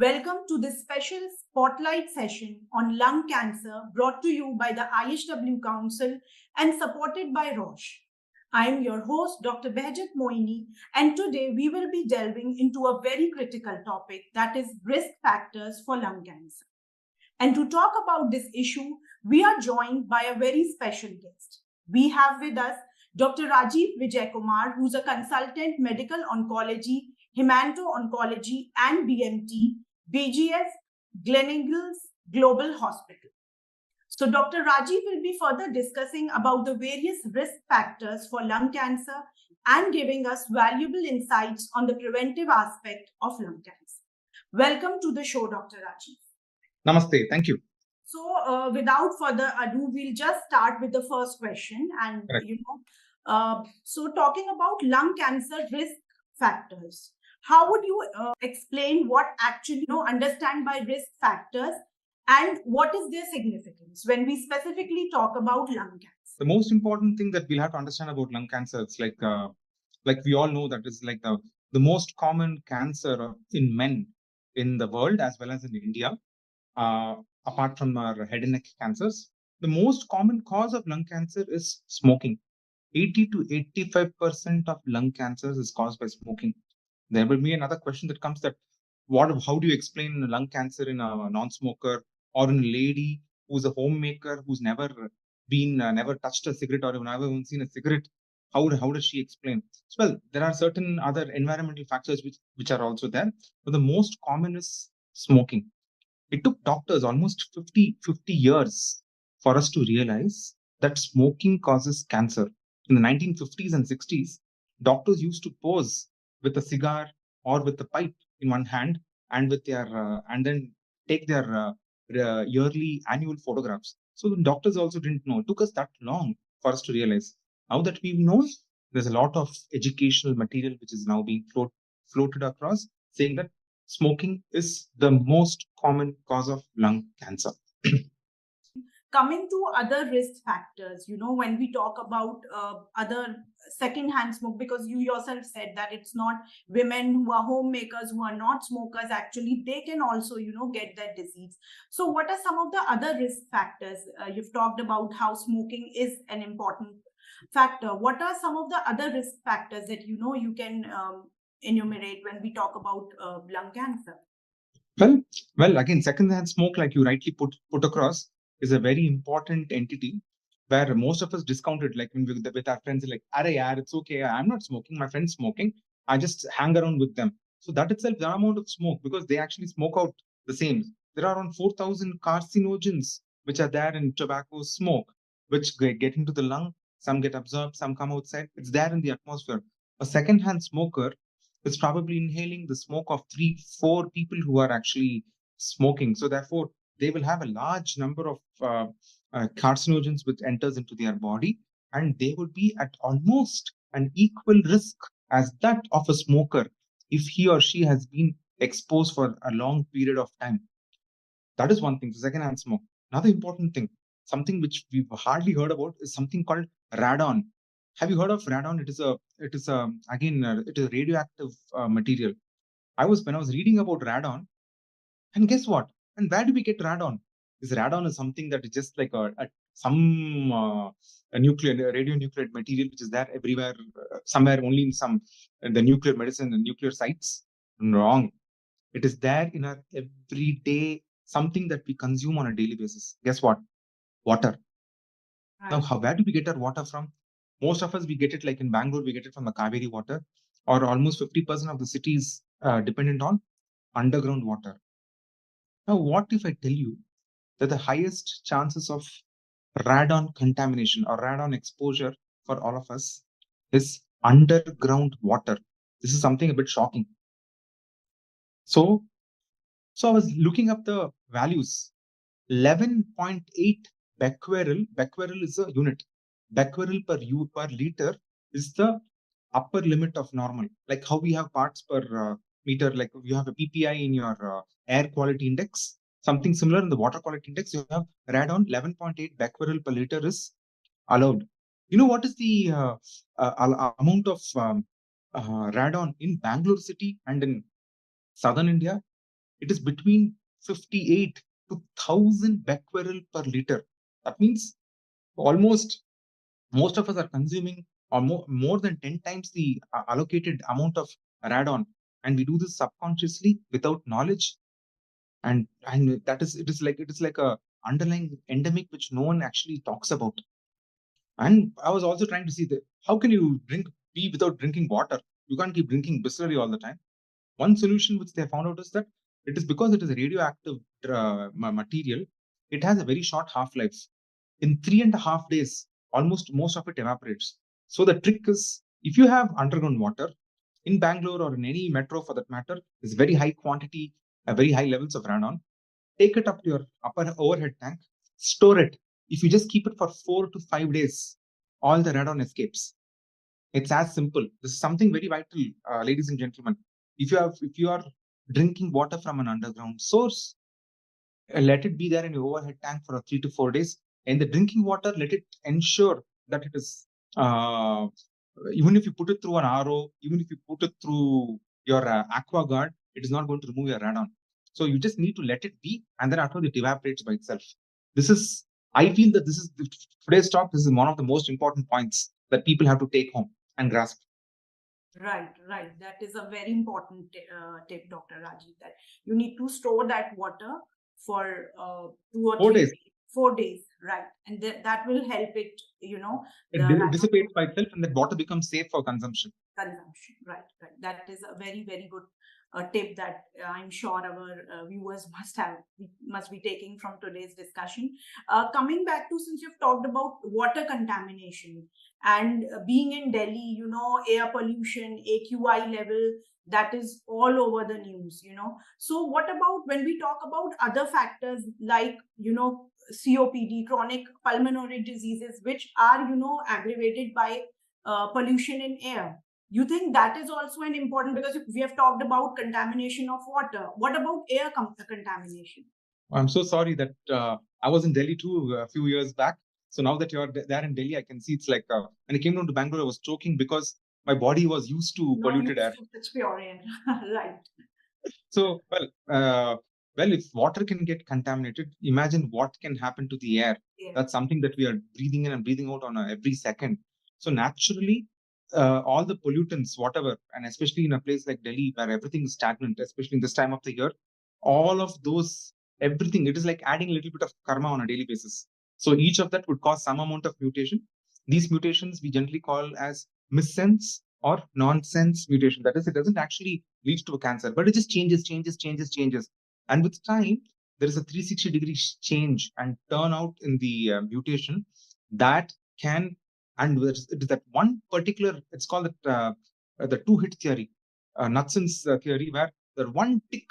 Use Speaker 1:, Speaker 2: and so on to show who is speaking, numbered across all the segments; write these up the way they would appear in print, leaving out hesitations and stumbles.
Speaker 1: Welcome to this special spotlight session on lung cancer brought to you by the IHW Council and supported by Roche. I am your host, Dr. Behjat Moini, and today we will be delving into a very critical topic, that is risk factors for lung cancer. And to talk about this issue, we are joined by a very special guest. We have with us Dr. Rajiv Vijaykumar, who's a consultant medical oncology, hemato-oncology, and BMT, BGS Gleneagles Global Hospital. So Dr. Rajiv will be further discussing about the various risk factors for lung cancer and giving us valuable insights on the preventive aspect of lung cancer. Welcome to the show, Dr. Rajiv.
Speaker 2: Namaste. Thank you.
Speaker 1: So, without further ado, we'll just start with the first question. And,
Speaker 2: Right.
Speaker 1: So talking about lung cancer risk factors, how would you explain what actually understand by risk factors and what is their significance when we specifically talk about lung cancer?
Speaker 2: The most important thing that we'll have to understand about lung cancer, it's like we all know that it's like the most common cancer in men in the world as well as in India. Apart from our head and neck cancers, the most common cause of lung cancer is smoking. 80 to 85% of lung cancers is caused by smoking. There will be another question that comes that how do you explain lung cancer in a non-smoker or in a lady who's a homemaker who's never touched a cigarette or never even seen a cigarette? How does she explain? Well, there are certain other environmental factors which are also there, but the most common is smoking. It took doctors almost 50 years for us to realize that smoking causes cancer. In the 1950s and 60s, doctors used to pose with a cigar or with a pipe in one hand and with their and then take their yearly annual photographs. So the doctors also didn't know. It took us that long for us to realize. Now that we know, there's a lot of educational material which is now being floated across, saying that smoking is the most common cause of lung cancer.
Speaker 1: Coming to other risk factors, when we talk about other secondhand smoke, because you yourself said that it's not women who are homemakers, who are not smokers, actually they can also get that disease. So what are some of the other risk factors? You've talked about how smoking is an important factor. What are some of the other risk factors that you can enumerate when we talk about lung cancer?
Speaker 2: Well, again, secondhand smoke, like you rightly put across, is a very important entity where most of us discount it. Like when with our friends, like, "Arey, yaar, it's okay. I'm not smoking. My friend's smoking. I just hang around with them." So that itself, the amount of smoke, because they actually smoke out the same. There are around 4,000 carcinogens which are there in tobacco smoke, which get into the lung. Some get absorbed, some come outside. It's there in the atmosphere. A secondhand smoker is probably inhaling the smoke of 3, 4 people who are actually smoking. So therefore, they will have a large number of carcinogens which enters into their body, and they would be at almost an equal risk as that of a smoker if he or she has been exposed for a long period of time. That is one thing, the secondhand smoke. Another important thing, something which we've hardly heard about, is something called radon. Have you heard of radon? It is a radioactive material. When I was reading about radon, and guess what? And where do we get radon? This radon is something that is just like a nuclear radionuclide material which is there everywhere, somewhere only in the nuclear medicine and nuclear sites. Wrong. It is there in our everyday, something that we consume on a daily basis. Guess what? Water. Now, where do we get our water from? Most of us, we get it like in Bangalore, we get it from the Kaveri water, or almost 50% of the city is dependent on underground water. Now, what if I tell you that the highest chances of radon contamination or radon exposure for all of us is underground water? This is something a bit shocking. So I was looking up the values. 11.8 becquerel. Becquerel is a unit. Becquerel per liter is the upper limit of normal. Like how we have parts per meter, like you have a PPI in your air quality index. Something similar in the water quality index. You have radon 11.8 becquerel per liter is allowed. You know what is the amount of radon in Bangalore city and in southern India? it is between 58 to 1000 becquerel per liter. That means almost most of us are consuming or more than 10 times the allocated amount of radon, and we do this subconsciously without knowledge. And that is it is like a underlying endemic which no one actually talks about. And I was also trying to see that how can you drink tea without drinking water? You can't keep drinking Bisleri all the time. One solution which they found out is that it is because it is a radioactive material, it has a very short half-life. In 3.5 days, almost most of it evaporates. So the trick is, if you have underground water in Bangalore or in any metro for that matter, is very high quantity, very high levels of radon. Take it up to your upper overhead tank, store it. If you just keep it for 4 to 5 days, all the radon escapes. It's as simple. This is something very vital, ladies and gentlemen. If you are drinking water from an underground source, let it be there in your overhead tank for 3 to 4 days. And the drinking water, let it ensure that it is, even if you put it through an RO, even if you put it through your aqua guard, it is not going to remove your radon. So you just need to let it be, and then after it evaporates by itself. This is, I feel that this is today's talk. This is one of the most important points that people have to take home and grasp.
Speaker 1: Right, right. That is a very important tip, Dr. Rajiv, that you need to store that water for 2 or 3 days. 4 days, right? And that will help it,
Speaker 2: It dissipates by itself, and that water becomes safe for consumption.
Speaker 1: Right, right. That is a very, very good tip that I'm sure our viewers must be taking from today's discussion. Coming back to, since you've talked about water contamination and being in Delhi, air pollution, AQI level, that is all over the news. So what about when we talk about other factors like, COPD, chronic pulmonary diseases, which are, aggravated by pollution in air? You think that is also an important, because we have talked about contamination of water. What about air contamination?
Speaker 2: I'm so sorry that I was in Delhi too a few years back. So now that you're there in Delhi, I can see it's like when I came down to Bangalore, I was choking because my body was used to polluted air.
Speaker 1: It's pure air, right?
Speaker 2: So, if water can get contaminated, imagine what can happen to the air.
Speaker 1: Yeah.
Speaker 2: That's something that we are breathing in and breathing out on every second. So naturally, all the pollutants, whatever, and especially in a place like Delhi where everything is stagnant, especially in this time of the year, all of those, everything, it is like adding a little bit of karma on a daily basis. So each of that would cause some amount of mutation. These mutations we generally call as missense or nonsense mutation. That is, it doesn't actually lead to a cancer, but it just changes. And with time, there is a 360-degree change and turnout in the mutation that can, and it is that one particular, it's called the two-hit theory, Knudsen's theory, where the one tick,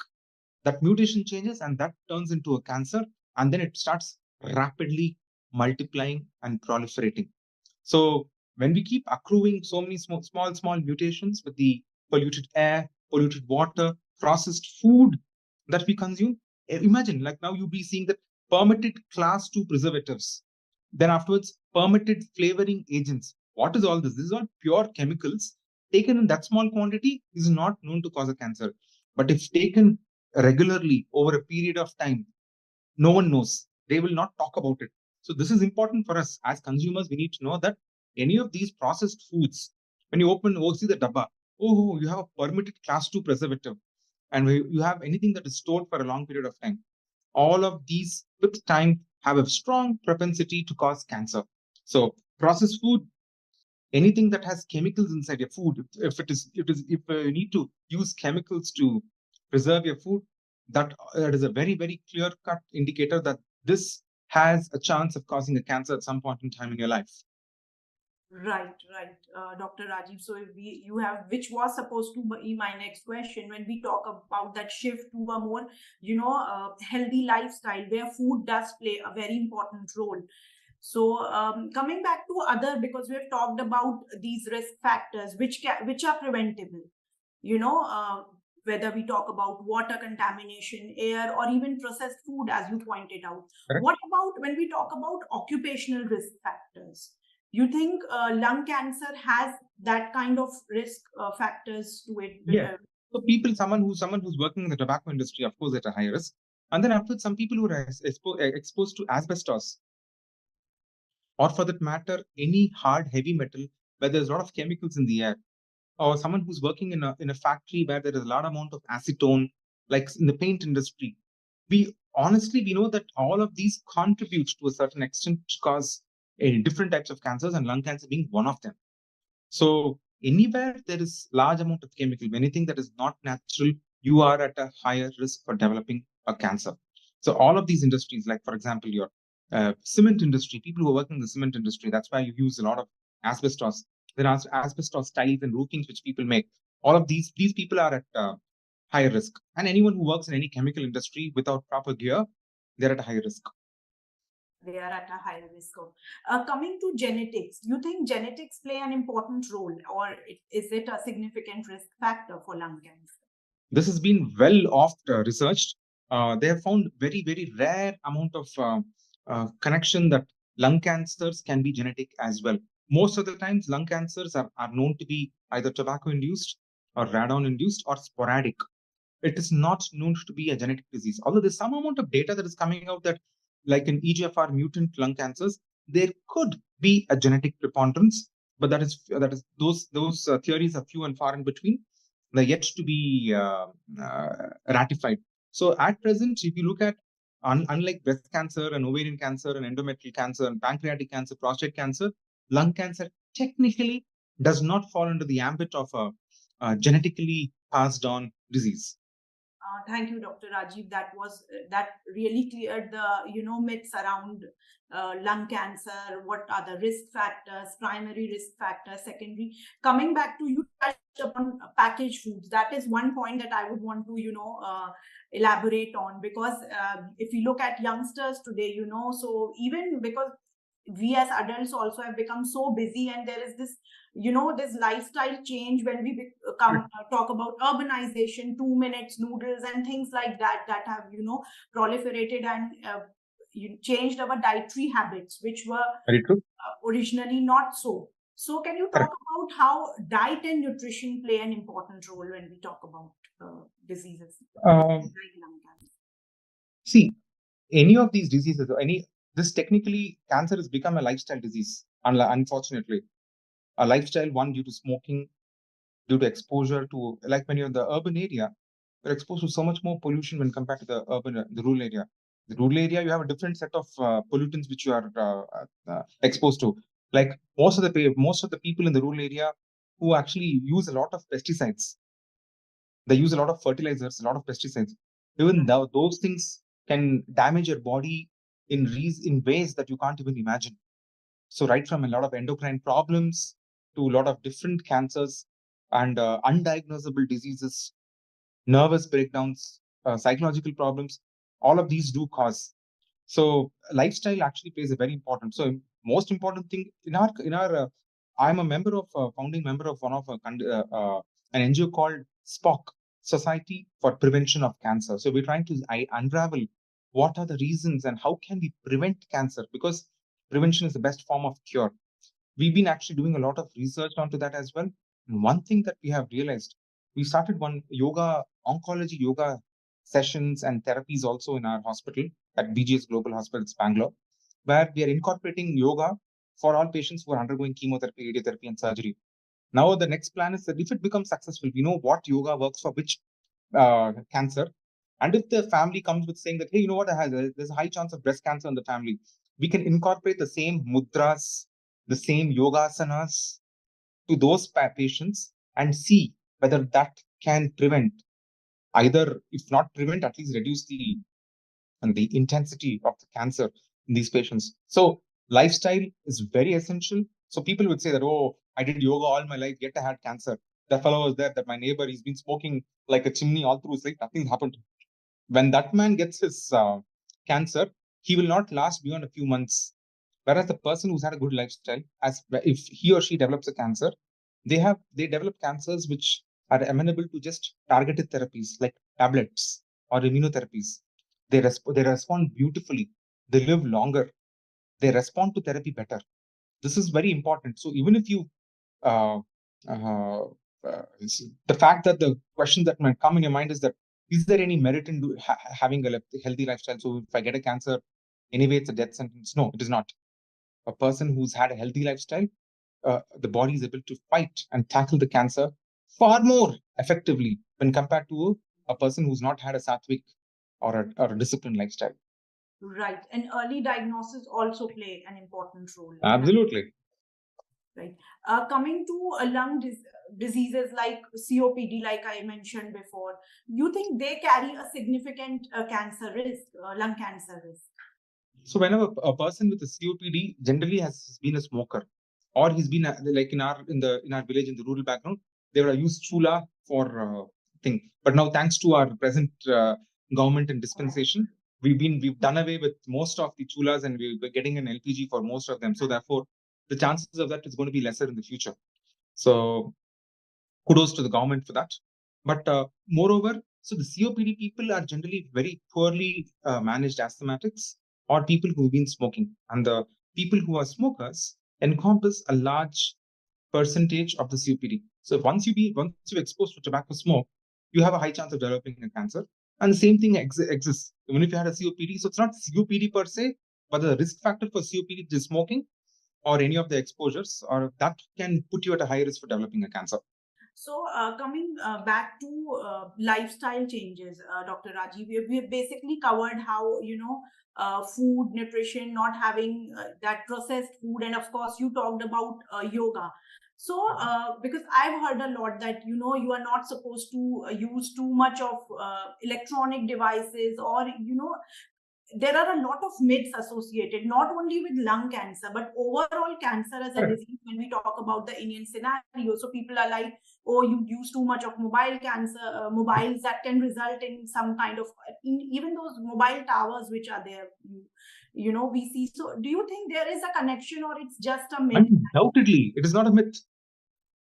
Speaker 2: that mutation changes and that turns into a cancer, and then it starts rapidly multiplying and proliferating. So when we keep accruing so many small mutations with the polluted air, polluted water, processed food that we consume, imagine like now you'll be seeing that permitted class 2 preservatives, then afterwards permitted flavoring agents. What is all this? This is all pure chemicals taken in that small quantity is not known to cause a cancer. But if taken regularly over a period of time, no one knows. They will not talk about it. So this is important for us as consumers. We need to know that any of these processed foods, when you see the dabba, you have a permitted class 2 preservative, and you have anything that is stored for a long period of time. All of these with time have a strong propensity to cause cancer. So processed food, anything that has chemicals inside your food, if you need to use chemicals to preserve your food, that is a very, very clear cut indicator that this has a chance of causing a cancer at some point in time in your life.
Speaker 1: Right, Dr. Rajiv. So you have, which was supposed to be my next question, when we talk about that shift to a more, healthy lifestyle where food does play a very important role. So coming back to other, because we have talked about these risk factors which are preventable, whether we talk about water contamination, air, or even processed food, as you pointed out. Correct. What about when we talk about occupational risk factors? You think lung cancer has that kind of risk factors to it?
Speaker 2: Yeah. So someone who's working in the tobacco industry, of course, at a higher risk. And then after some people who are exposed to asbestos, or for that matter, any hard heavy metal where there's a lot of chemicals in the air, or someone who's working in a factory where there is a lot amount of acetone, like in the paint industry. We know that all of these contribute to a certain extent to cause different types of cancers, and lung cancer being one of them. So anywhere there is large amount of chemical, anything that is not natural, you are at a higher risk for developing a cancer. So all of these industries, like for example, your cement industry, people who are working in the cement industry, that's why you use a lot of asbestos. There are asbestos tiles and roofings which people make. All of these people are at higher risk. And anyone who works in any chemical industry without proper gear, they're at a higher risk.
Speaker 1: They are at a higher risk of. Coming to genetics, do you think genetics play an important role, or is it a significant risk factor for lung cancer?
Speaker 2: This has been well oft researched. They have found very rare amount of connection that lung cancers can be genetic as well. Most of the times, lung cancers are known to be either tobacco induced or radon induced or sporadic. It is not known to be a genetic disease. Although there's some amount of data that is coming out that, like in EGFR mutant lung cancers, there could be a genetic preponderance, but those theories are few and far in between. They're yet to be ratified. So at present, if you look at unlike breast cancer and ovarian cancer and endometrial cancer and pancreatic cancer, prostate cancer, lung cancer technically does not fall under the ambit of a genetically passed on disease.
Speaker 1: Thank you, Dr. Rajiv. That really cleared the myths around lung cancer. What are the risk factors? Primary risk factors, secondary. Coming back to, you touched upon packaged foods. That is one point that I would want to elaborate on, because if you look at youngsters today, so even because we as adults also have become so busy, and there is this lifestyle change when we talk about urbanization, 2 minutes noodles and things like that have proliferated and changed our dietary habits, which were
Speaker 2: Very true.
Speaker 1: originally not so. Can you talk about how diet and nutrition play an important role when we talk about diseases like lung cancer?
Speaker 2: See, any of these diseases, this technically cancer has become a lifestyle disease. Unfortunately, a lifestyle one due to smoking, due to exposure to, like when you're in the urban area, you're exposed to so much more pollution when compared to the rural area. The rural area, you have a different set of pollutants which you are exposed to. Like most of the people in the rural area who actually use a lot of pesticides, they use a lot of fertilizers, a lot of pesticides. Even those things can damage your body in ways that you can't even imagine. So right from a lot of endocrine problems to a lot of different cancers and undiagnosable diseases, nervous breakdowns, psychological problems, all of these do cause. So lifestyle actually plays a very important. So most important thing I'm a founding member of one of an NGO called SPOC, Society for Prevention of Cancer. So we're trying to unravel what are the reasons and how can we prevent cancer, because prevention is the best form of cure. We've been actually doing a lot of research onto that as well. And one thing that we have realized, we started one oncology yoga sessions and therapies also in our hospital at BGS Global Hospitals, Bangalore, where we are incorporating yoga for all patients who are undergoing chemotherapy, radiotherapy, and surgery. Now, the next plan is that if it becomes successful, we know what yoga works for which cancer. And if the family comes with saying that, hey, you know what, there's a high chance of breast cancer in the family, we can incorporate the same mudras, the same yogasanas to those patients and see whether that can prevent, either, if not prevent, at least reduce the intensity of the cancer in these patients. So lifestyle is very essential. So people would say that, oh, I did yoga all my life, yet I had cancer. The fellow was there, that my neighbor, he's been smoking like a chimney all through his life, nothing happened. When that man gets his cancer, he will not last beyond a few months. Whereas the person who's had a good lifestyle, as if he or she develops a cancer, they develop cancers which are amenable to just targeted therapies like tablets or immunotherapies. They respond beautifully. They live longer. They respond to therapy better. This is very important. So even if you uh, uh, the fact that the question that might come in your mind is that, is there any merit in having a healthy lifestyle? So if I get a cancer, anyway, it's a death sentence. No, it is not. A person who's had a healthy lifestyle, the body is able to fight and tackle the cancer far more effectively when compared to a person who's not had a sattvic or a disciplined lifestyle.
Speaker 1: Right. And early diagnosis also play an important role.
Speaker 2: Absolutely.
Speaker 1: Right. Coming to lung diseases like COPD, like I mentioned before, you think they carry a significant cancer risk, lung cancer risk?
Speaker 2: So whenever a person with a COPD generally has been a smoker, or he's been like in our village in the rural background, they would have used chula for thing. But now, thanks to our present government and dispensation, we've done away with most of the chulas, and we're getting an LPG for most of them. So therefore, the chances of that is going to be lesser in the future. So kudos to the government for that. But moreover, so the COPD people are generally very poorly managed asthmatics or people who've been smoking. And the people who are smokers encompass a large percentage of the COPD. So once you're exposed to tobacco smoke, you have a high chance of developing a cancer. And the same thing exists even if you had a COPD. So it's not COPD per se, but the risk factor for COPD is smoking or any of the exposures, or that can put you at a higher risk for developing a cancer.
Speaker 1: So coming back to lifestyle changes, Dr. Rajiv, we've basically covered how, food, nutrition, not having that processed food. And of course, you talked about yoga. So because I've heard a lot that, you are not supposed to use too much of electronic devices, or, there are a lot of myths associated not only with lung cancer but overall cancer as a disease. When we talk about the Indian scenario, so people are like, oh, you use too much of mobiles that can result in some kind of, even those mobile towers which are there, we see. So do you think there is a connection, or it's just a myth?
Speaker 2: Undoubtedly, it is not a myth.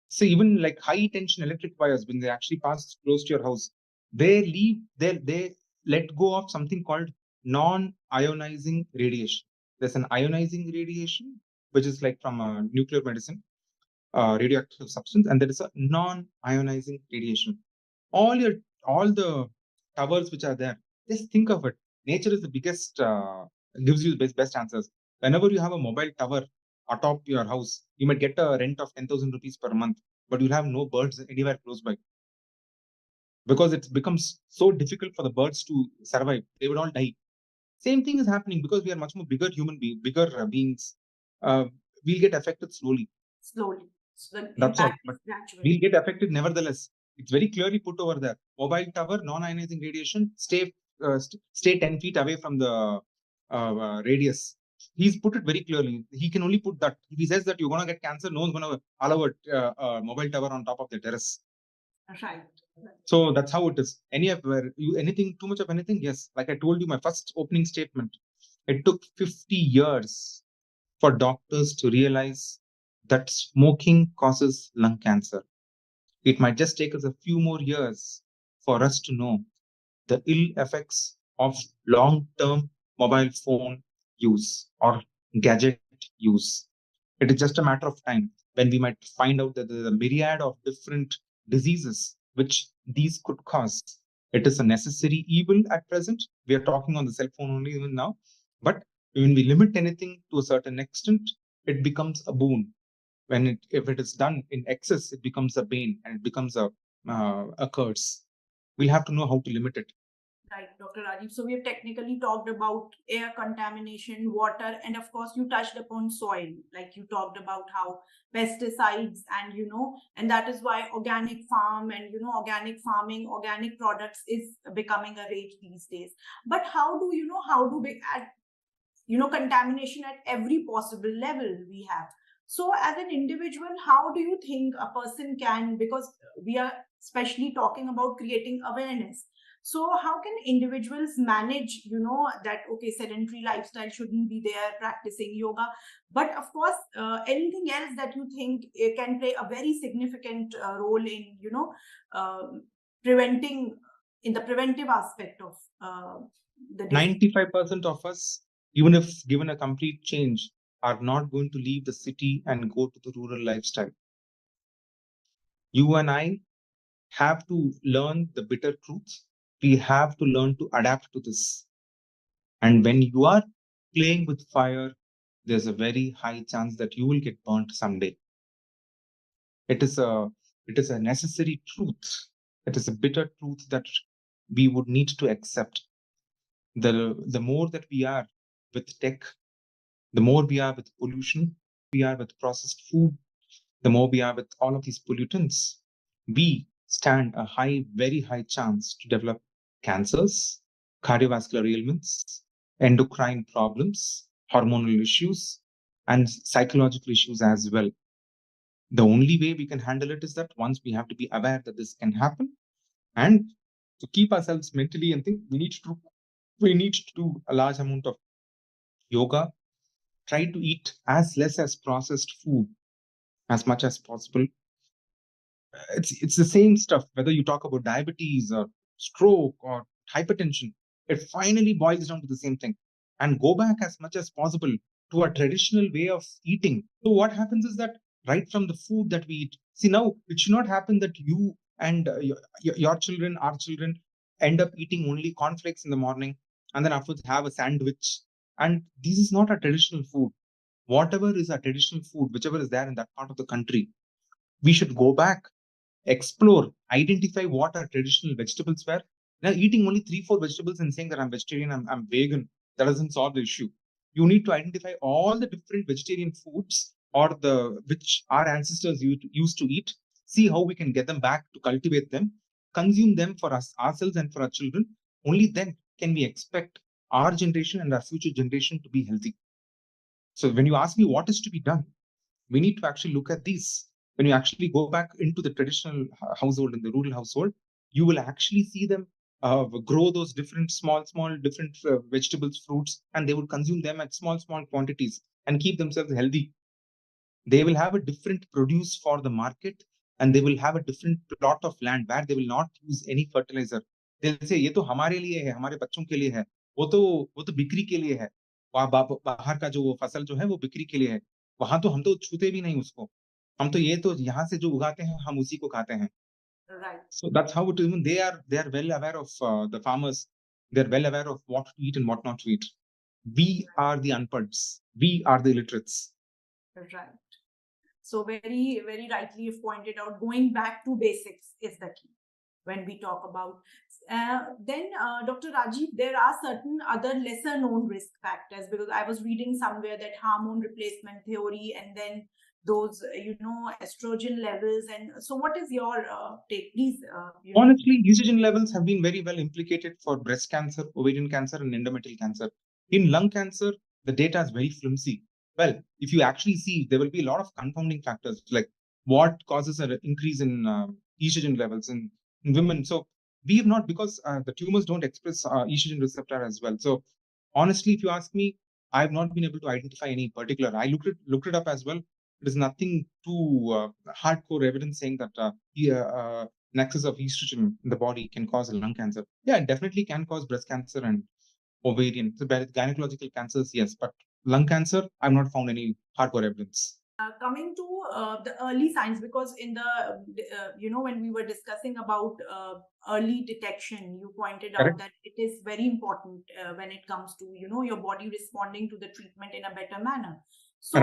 Speaker 2: So even like high tension electric wires, when they actually pass close to your house, they let go of something called non-ionizing radiation. There's an ionizing radiation, which is like from a nuclear medicine, radioactive substance, and there is a non-ionizing radiation. All the towers which are there, just think of it. Nature is the biggest, gives you the best answers. Whenever you have a mobile tower atop your house, you might get a rent of 10,000 rupees per month, but you'll have no birds anywhere close by, because it becomes so difficult for the birds to survive. They would all die. Same thing is happening because we are much more bigger bigger beings. We'll get affected slowly.
Speaker 1: So
Speaker 2: That's all. But we'll get affected nevertheless. It's very clearly put over there. Mobile tower, non-ionizing radiation, stay 10 feet away from the radius. He's put it very clearly. He can only put that. If he says that you're going to get cancer, no one's going to allow a mobile tower on top of the terrace.
Speaker 1: Right.
Speaker 2: So that's how it is. Anything, too much of anything, yes. Like I told you, my first opening statement, it took 50 years for doctors to realize that smoking causes lung cancer. It might just take us a few more years for us to know the ill effects of long-term mobile phone use or gadget use. It is just a matter of time when we might find out that there's a myriad of different diseases which these could cause. It is a necessary evil at present. We are talking on the cell phone only even now. But when we limit anything to a certain extent, it becomes a boon. If it is done in excess, it becomes a bane and it becomes a curse. We'll have to know how to limit it.
Speaker 1: Right, Dr. Rajiv. So we have technically talked about air contamination, water, and of course you touched upon soil. Like you talked about how pesticides and that is why organic farm and, organic farming, organic products is becoming a rage these days. But how do we add, contamination at every possible level we have? So as an individual, how do you think a person can, because we are especially talking about creating awareness, so how can individuals manage, that, okay, sedentary lifestyle shouldn't be there, practicing yoga, but of course, anything else that you think can play a very significant role in, preventing, in the preventive aspect of the disease?
Speaker 2: 95% of us, even if given a complete change, are not going to leave the city and go to the rural lifestyle. You and I have to learn the bitter truth. We have to learn to adapt to this. And when you are playing with fire, there's a very high chance that you will get burnt someday. It is a necessary truth. It is a bitter truth that we would need to accept. The more that we are with tech, the more we are with pollution, we are with processed food, the more we are with all of these pollutants, we stand a very high chance to develop cancers, cardiovascular ailments, endocrine problems, hormonal issues, and psychological issues as well. The only way we can handle it is that once we have to be aware that this can happen, and to keep ourselves mentally and think we need to do a large amount of yoga, try to eat as less as processed food as much as possible. It's the same stuff, whether you talk about diabetes or stroke or hypertension, it finally boils down to the same thing. And go back as much as possible to a traditional way of eating. So what happens is that right from the food that we eat, see, now it should not happen that you and your children, our children, end up eating only cornflakes in the morning and then afterwards have a sandwich. And this is not a traditional food. Whatever is a traditional food, whichever is there in that part of the country, we should go back, explore, identify what our traditional vegetables were. Now, eating only 3, 4 vegetables and saying that I'm vegetarian, I'm vegan, that doesn't solve the issue. You need to identify all the different vegetarian foods or the which our ancestors used to eat, see how we can get them back to cultivate them, consume them for us ourselves and for our children. Only then can we expect our generation and our future generation to be healthy. So when you ask me what is to be done, we need to actually look at these. When you actually go back into the traditional household and the rural household, you will actually see them grow those different small different vegetables, fruits, and they will consume them at small quantities and keep themselves healthy. They will have a different produce for the market, and they will have a different plot of land where they will not use any fertilizer. They'll say, ये तो हमारे लिए है, हमारे बच्चों के लिए है, वो तो बिक्री के लिए है, बाहर का जो वो फसल जो है वो बिक्री के लिए है, वहां तो हम तो छूते भी नहीं उसको, हम तो ये तो यहाँ से जो उगाते हैं हम उसी को खाते हैं.
Speaker 1: Right.
Speaker 2: So that's how it is. Even they are well aware of the farmers. They're well aware of what to eat and what not to eat. We are the unpads. We are the illiterates.
Speaker 1: Right. So very, very rightly you've pointed out, going back to basics is the key when we talk about. Then, Dr. Rajiv, there are certain other lesser known risk factors, because I was reading somewhere that hormone replacement theory and then those, estrogen levels. And so what is your take? Please.
Speaker 2: Honestly, estrogen levels have been very well implicated for breast cancer, ovarian cancer, and endometrial cancer. In lung cancer, the data is very flimsy. Well, if you actually see, there will be a lot of confounding factors, like what causes an increase in estrogen levels in women. So we have not, because the tumors don't express estrogen receptor as well. So honestly, if you ask me, I have not been able to identify any particular. I looked it up as well. There's nothing too hardcore evidence saying that an excess of estrogen in the body can cause lung cancer. Yeah, it definitely can cause breast cancer and ovarian. So gynecological cancers, yes, but lung cancer, I've not found any hardcore evidence.
Speaker 1: Coming to the early signs, because in the when we were discussing about early detection, you pointed out that it is very important when it comes to your body responding to the treatment in a better manner. So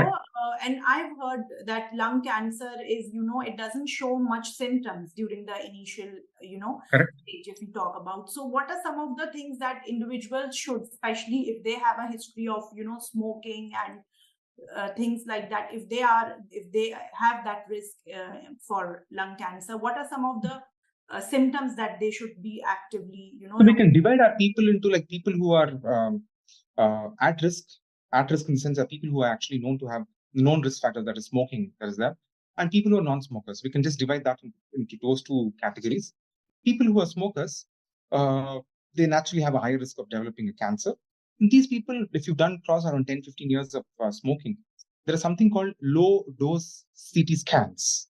Speaker 1: and I've heard that lung cancer is it doesn't show much symptoms during the initial stage, if we talk about. So what are some of the things that individuals should, especially if they have a history of smoking and things like that, if they have that risk for lung cancer, what are some of the symptoms that they should be actively
Speaker 2: So we can divide our people into like people who are at risk in the sense of people who are actually known to have known risk factors, that is smoking, that is there, and people who are non-smokers. We can just divide that into those two categories. People who are smokers, they naturally have a higher risk of developing a cancer. And these people, if you've done cross around 10, 15 years of smoking, there is something called low dose CT scans.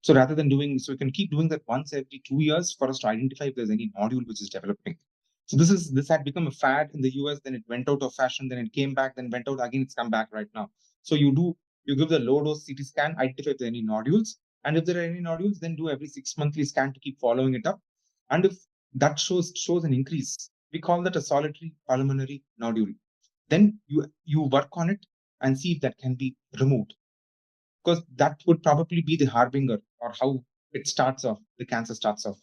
Speaker 2: So rather than so you can keep doing that once every 2 years for us to identify if there's any nodule which is developing. So this had become a fad in the US, then it went out of fashion, then it came back, then went out again, it's come back right now. So you give the low dose CT scan, identify if there are any nodules, And if there are any nodules, then do every 6 monthly scan to keep following it up. And if that shows an increase, we call that a solitary pulmonary nodule. Then you work on it and see if that can be removed, because that would probably be the harbinger or how it starts off, the cancer starts off.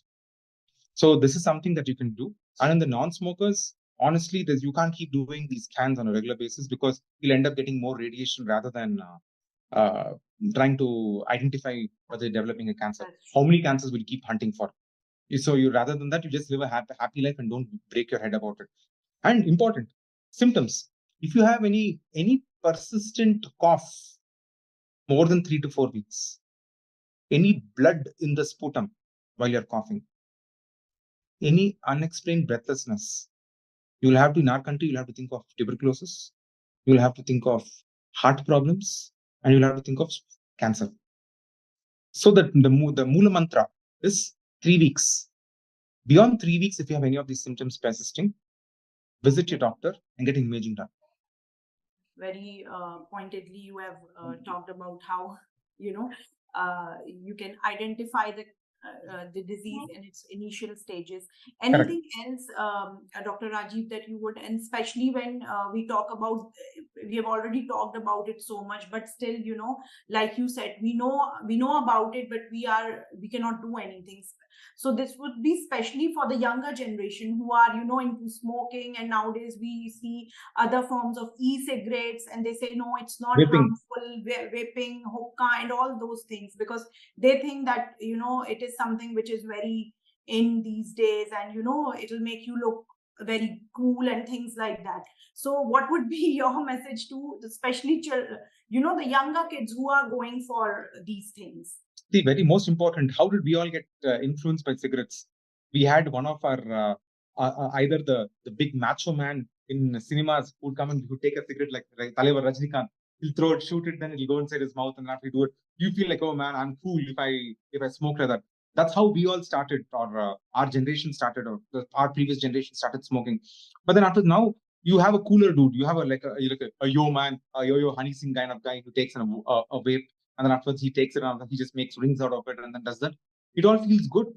Speaker 2: So this is something that you can do. And in the non-smokers, honestly, you can't keep doing these scans on a regular basis, because you'll end up getting more radiation rather than trying to identify whether you're developing a cancer. How many cancers will you keep hunting for? So you, rather than that, you just live a happy life and don't break your head about it. And important symptoms: if you have any persistent cough more than 3 to 4 weeks, any blood in the sputum while you're coughing, any unexplained breathlessness, you'll have to, in our country, you'll have to think of tuberculosis, you'll have to think of heart problems, and you'll have to think of cancer. So that the Mula Mantra is 3 weeks. Beyond 3 weeks, if you have any of these symptoms persisting, visit your doctor and get imaging done.
Speaker 1: Very pointedly, you have talked about how, you can identify the disease in its initial stages. Anything else, Dr. Rajiv, that you would, and especially when we talk about, we have already talked about it so much, but still, like you said, we know about it, but we cannot do anything. So this would be especially for the younger generation who are, into smoking, and nowadays we see other forms of e-cigarettes, and they say no, it's not harmful, vaping, hookah, and all those things, because they think that it is something which is very in these days, and it'll make you look very cool and things like that. So what would be your message to especially the younger kids who are going for these things?
Speaker 2: The very most important, how did we all get influenced by cigarettes? We had one of our either the big macho man in cinemas who would come and would take a cigarette, like Talevar Rajnikant. He'll throw it, shoot it, then it'll go inside his mouth, and after he do it, you feel like, oh man, I'm cool if I smoke like that. That's how we all started, or our generation started, or our previous generation started smoking. But then after now, you have a cooler dude. You have a yo man, a yo Honey Singh kind of guy who takes a vape, and then afterwards he takes it and he just makes rings out of it and then does that. It all feels good.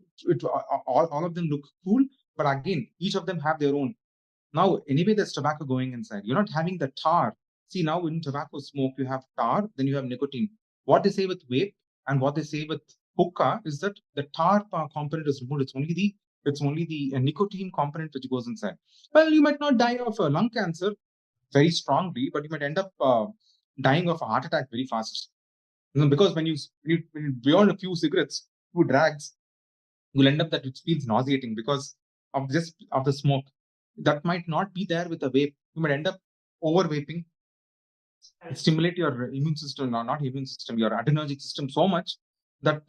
Speaker 2: All of them look cool, but again, each of them have their own. Now, anyway, there's tobacco going inside. You're not having the tar. See, now in tobacco smoke, you have tar, then you have nicotine. What they say with vape and what they say with hookah is that the tar component is removed. It's only the nicotine component which goes inside. Well, you might not die of lung cancer very strongly, but you might end up dying of a heart attack very fast. Because when you beyond a few cigarettes, few drags, you'll end up that it feels nauseating because of the smoke. That might not be there with a vape. You might end up over vaping, stimulate your immune system, or not immune system, your adrenergic system so much that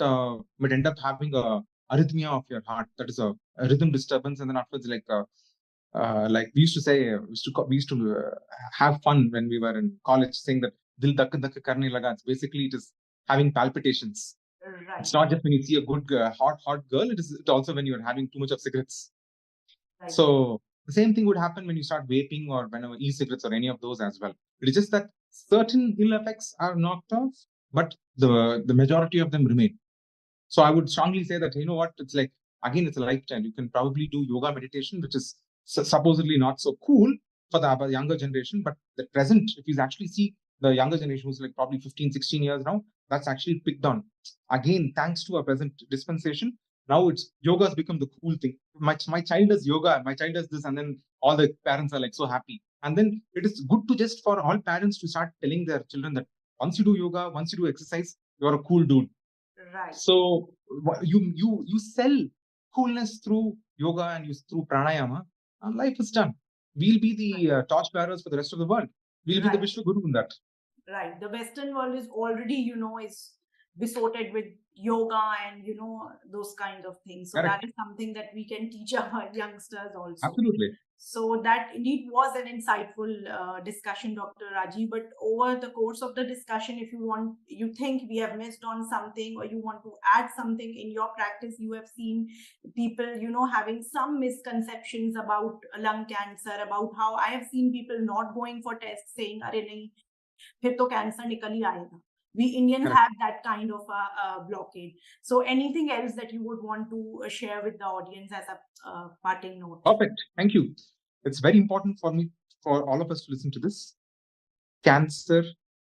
Speaker 2: might end up having a arrhythmia of your heart. That is a rhythm disturbance, and then afterwards, like we used to say, we used to have fun when we were in college, saying that "dil dak dak karne laga." Basically, it is having palpitations. Right. It's not just when you see a good hot girl. It's also when you're having too much of cigarettes. Right. So the same thing would happen when you start vaping or whenever e-cigarettes or any of those as well. It is just that certain ill effects are knocked off, but the majority of them remain. So I would strongly say that, it's like, again, it's a lifestyle. You can probably do yoga meditation, which is supposedly not so cool for the younger generation, but the present, if you actually see the younger generation who's like probably 15, 16 years now, that's actually picked on. Again, thanks to our present dispensation, now yoga has become the cool thing. My child does yoga, my child does this, and then all the parents are like so happy. And then it is good to just for all parents to start telling their children that once you do yoga, once you do exercise, you're a cool dude. Right. So you sell coolness through yoga and through pranayama, and life is done. We'll be the torchbearers for the rest of the world. We'll be the Vishwa Guru in that. Right. The Western world is already, is besotted with yoga and, those kinds of things. So that is something that we can teach our youngsters also. Absolutely. So that indeed was an insightful discussion, Dr. Rajiv. But over the course of the discussion, if you think we have missed on something, or you want to add something in your practice, you have seen people, having some misconceptions about lung cancer, about how I have seen people not going for tests, saying, "Arey nahi, फिर तो cancer निकल ही आएगा."
Speaker 1: We Indians
Speaker 2: Correct.
Speaker 1: have that kind of a blockade. So anything else that you would want to share with the audience as a parting note?
Speaker 2: Perfect. Thank you. It's very important for me, for all of us to listen to this. Cancer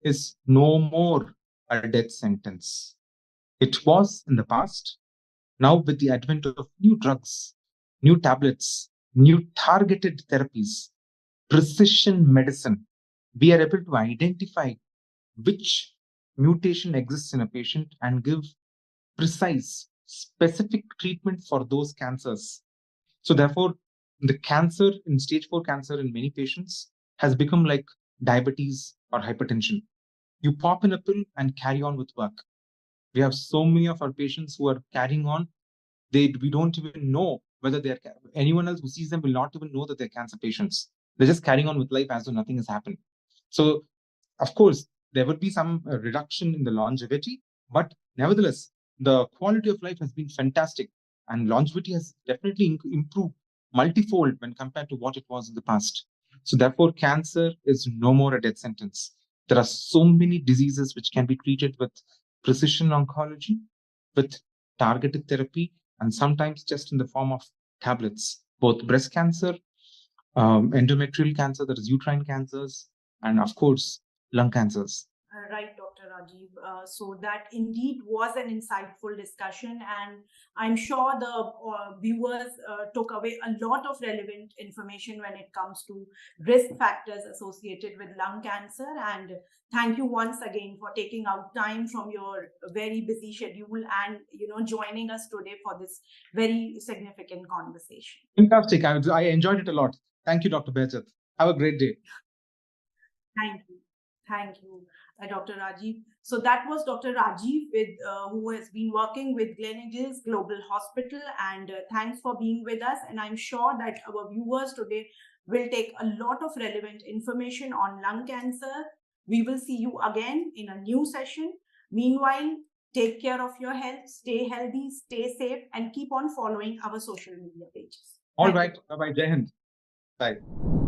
Speaker 2: is no more a death sentence. It was in the past. Now, with the advent of new drugs, new tablets, new targeted therapies, precision medicine, we are able to identify which mutation exists in a patient and give precise, specific treatment for those cancers. So, therefore, the cancer in stage 4 cancer in many patients has become like diabetes or hypertension. You pop in a pill and carry on with work. We have so many of our patients who are carrying on. We don't even know whether they're, anyone else who sees them will not even know that they're cancer patients. They're just carrying on with life as though nothing has happened. So, of course, there would be some reduction in the longevity, but nevertheless, the quality of life has been fantastic, and longevity has definitely improved multifold when compared to what it was in the past. So, therefore, cancer is no more a death sentence. There are so many diseases which can be treated with precision oncology, with targeted therapy, and sometimes just in the form of tablets, both breast cancer, endometrial cancer, that is uterine cancers, and of course, lung cancers.
Speaker 1: Right, Dr. Rajiv. So that indeed was an insightful discussion, and I'm sure the viewers took away a lot of relevant information when it comes to risk factors associated with lung cancer. And thank you once again for taking out time from your very busy schedule and joining us today for this very significant conversation.
Speaker 2: Fantastic. I enjoyed it a lot. Thank you, Dr. Behjat. Have a great day.
Speaker 1: Thank you. Thank you, Dr. Rajiv. So that was Dr. Rajiv, who has been working with Gleneagles Global Hospital. And thanks for being with us. And I'm sure that our viewers today will take a lot of relevant information on lung cancer. We will see you again in a new session. Meanwhile, take care of your health, stay healthy, stay safe, and keep on following our social media pages.
Speaker 2: All right. Bye-bye. Jai Hind. Bye.